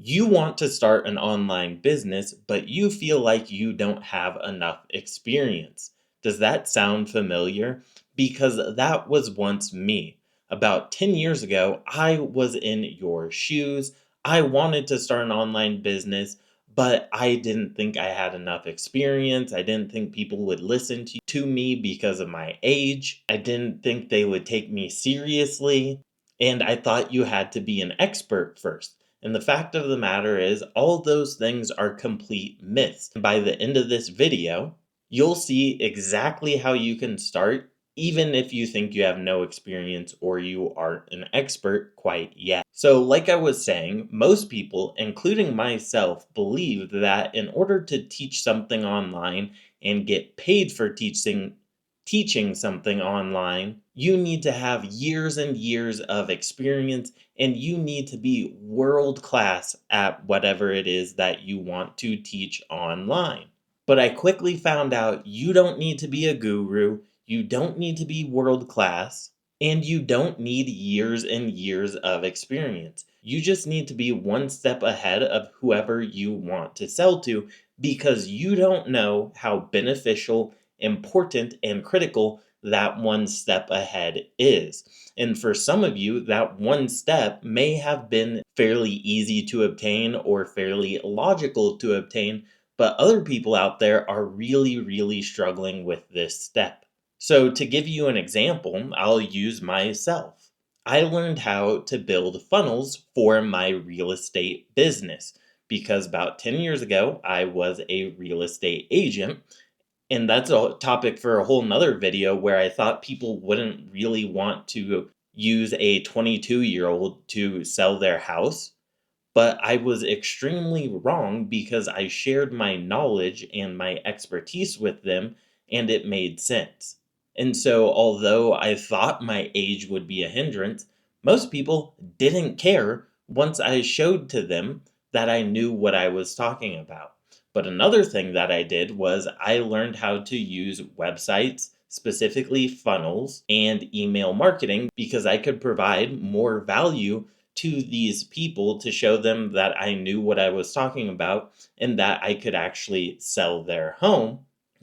You want to start an online business, but you feel like you don't have enough experience. Does that sound familiar? Because that was once me. About 10 years ago, I was in your shoes. I wanted to start an online business, but I didn't think I had enough experience. I didn't think people would listen to me because of my age. I didn't think they would take me seriously. And I thought you had to be an expert first. And the fact of the matter is, all those things are complete myths. By the end of this video, you'll see exactly how you can start, even if you think you have no experience or you aren't an expert quite yet. So, like I was saying, most people, including myself, believe that in order to teach something online and get paid for teaching something online, you need to have years and years of experience and you need to be world class at whatever it is that you want to teach online. But I quickly found out you don't need to be a guru, you don't need to be world class, and you don't need years and years of experience. You just need to be one step ahead of whoever you want to sell to because you don't know how beneficial, important, and critical that one step ahead is. And for some of you, that one step may have been fairly easy to obtain or fairly logical to obtain, but other people out there are really, really struggling with this step. So, to give you an example, I'll use myself. I learned how to build funnels for my real estate business because about 10 years ago, I was a real estate agent, and that's a topic for a whole nother video where I thought people wouldn't really want to use a 22-year-old to sell their house. But I was extremely wrong because I shared my knowledge and my expertise with them and it made sense. And so, although I thought my age would be a hindrance, most people didn't care once I showed to them that I knew what I was talking about. But another thing that I did was I learned how to use websites, specifically funnels and email marketing, because I could provide more value to these people to show them that I knew what I was talking about and that I could actually sell their home.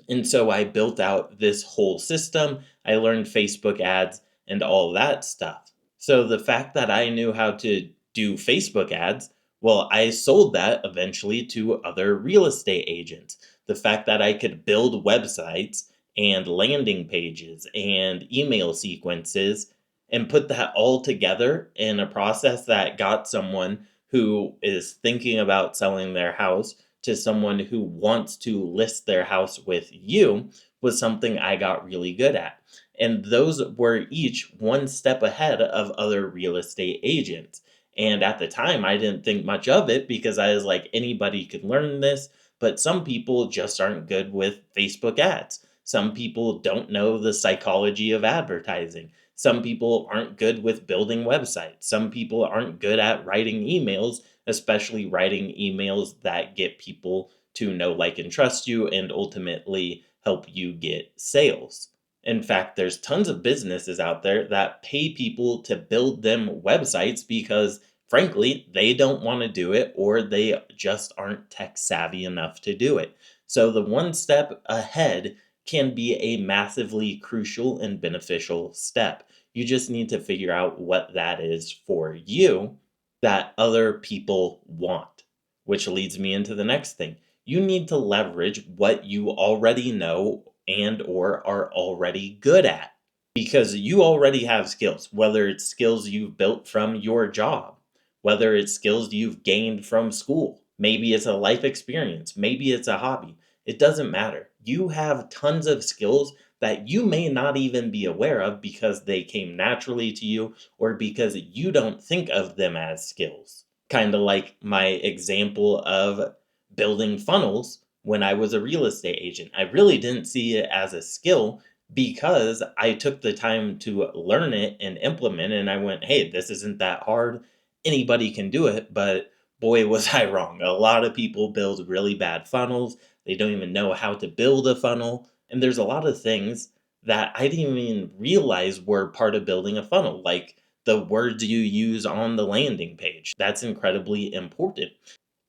And so I built out this whole system. I learned Facebook ads and all that stuff. So the fact that I knew how to do Facebook ads, well, I sold that eventually to other real estate agents. The fact that I could build websites and landing pages and email sequences and put that all together in a process that got someone who is thinking about selling their house to someone who wants to list their house with you was something I got really good at. And those were each one step ahead of other real estate agents. And at the time, I didn't think much of it because I was like, anybody could learn this, but some people just aren't good with Facebook ads. Some people don't know the psychology of advertising. Some people aren't good with building websites. Some people aren't good at writing emails, especially writing emails that get people to know, like, and trust you and ultimately help you get sales. In fact, there's tons of businesses out there that pay people to build them websites because, frankly, they don't want to do it or they just aren't tech savvy enough to do it. So the one step ahead can be a massively crucial and beneficial step. You just need to figure out what that is for you that other people want, which leads me into the next thing. You need to leverage what you already know and or are already good at because you already have skills, whether it's skills you've built from your job, whether it's skills you've gained from school, maybe it's a life experience, maybe it's a hobby. It doesn't matter. You have tons of skills that you may not even be aware of because they came naturally to you or because you don't think of them as skills. Kind of like my example of building funnels when I was a real estate agent. I really didn't see it as a skill because I took the time to learn it and implement it. And I went, hey, this isn't that hard. Anybody can do it. But boy, was I wrong. A lot of people build really bad funnels. They don't even know how to build a funnel. And there's a lot of things that I didn't even realize were part of building a funnel, like the words you use on the landing page. That's incredibly important.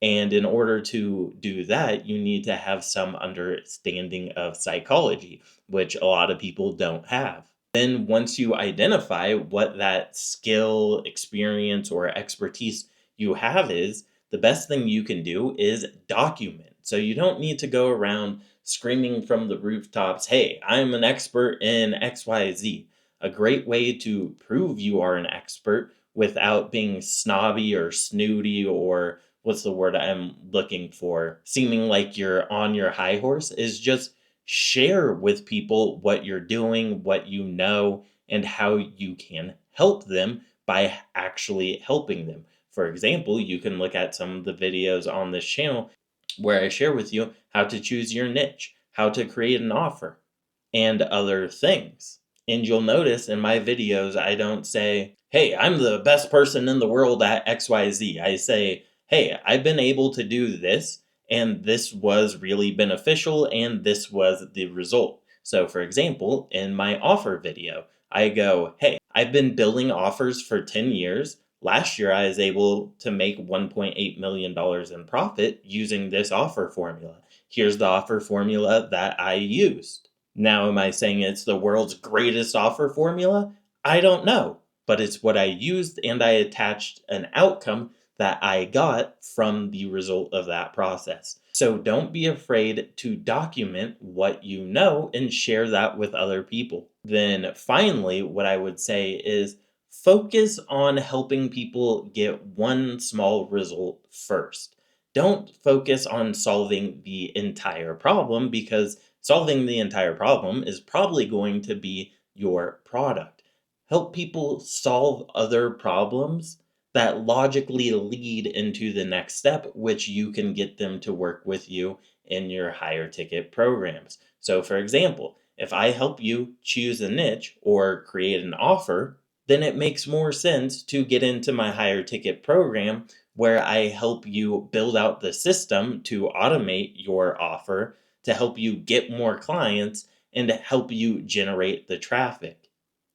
And in order to do that, you need to have some understanding of psychology, which a lot of people don't have. Then, once you identify what that skill, experience, or expertise you have is, the best thing you can do is document. So, you don't need to go around screaming from the rooftops, hey, I'm an expert in XYZ. A great way to prove you are an expert without being snobby or snooty or what's the word I'm looking for? Seeming like you're on your high horse is just share with people what you're doing, what you know, and how you can help them by actually helping them. For example, you can look at some of the videos on this channel where I share with you how to choose your niche, how to create an offer, and other things. And you'll notice in my videos, I don't say, hey, I'm the best person in the world at XYZ. I say, hey, I've been able to do this, and this was really beneficial, and this was the result. So, for example, in my offer video, I go, hey, I've been building offers for 10 years. Last year, I was able to make $1.8 million in profit using this offer formula. Here's the offer formula that I used. Now, am I saying it's the world's greatest offer formula? I don't know, but it's what I used, and I attached an outcome that I got from the result of that process. So don't be afraid to document what you know and share that with other people. Then finally, what I would say is focus on helping people get one small result first. Don't focus on solving the entire problem, because solving the entire problem is probably going to be your product. Help people solve other problems that logically lead into the next step, which you can get them to work with you in your higher ticket programs. So, for example, if I help you choose a niche or create an offer, then it makes more sense to get into my higher ticket program where I help you build out the system to automate your offer, to help you get more clients, and to help you generate the traffic.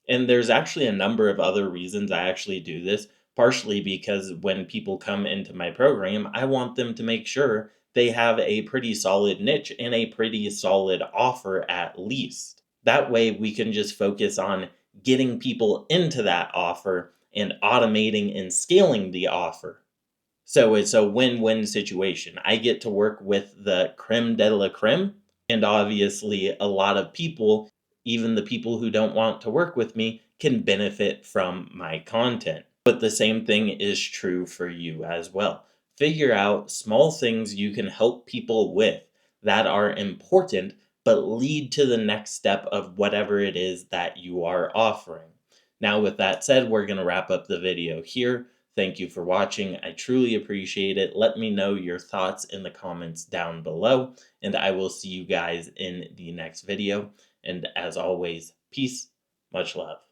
And there's actually a number of other reasons I actually do this, partially because when people come into my program, I want them to make sure they have a pretty solid niche and a pretty solid offer at least. That way, we can just focus on getting people into that offer and automating and scaling the offer. So it's a win-win situation. I get to work with the creme de la creme, and obviously, a lot of people, even the people who don't want to work with me, can benefit from my content. But the same thing is true for you as well. Figure out small things you can help people with that are important, but lead to the next step of whatever it is that you are offering. Now, with that said, we're going to wrap up the video here. Thank you for watching. I truly appreciate it. Let me know your thoughts in the comments down below, and I will see you guys in the next video. And as always, peace, much love.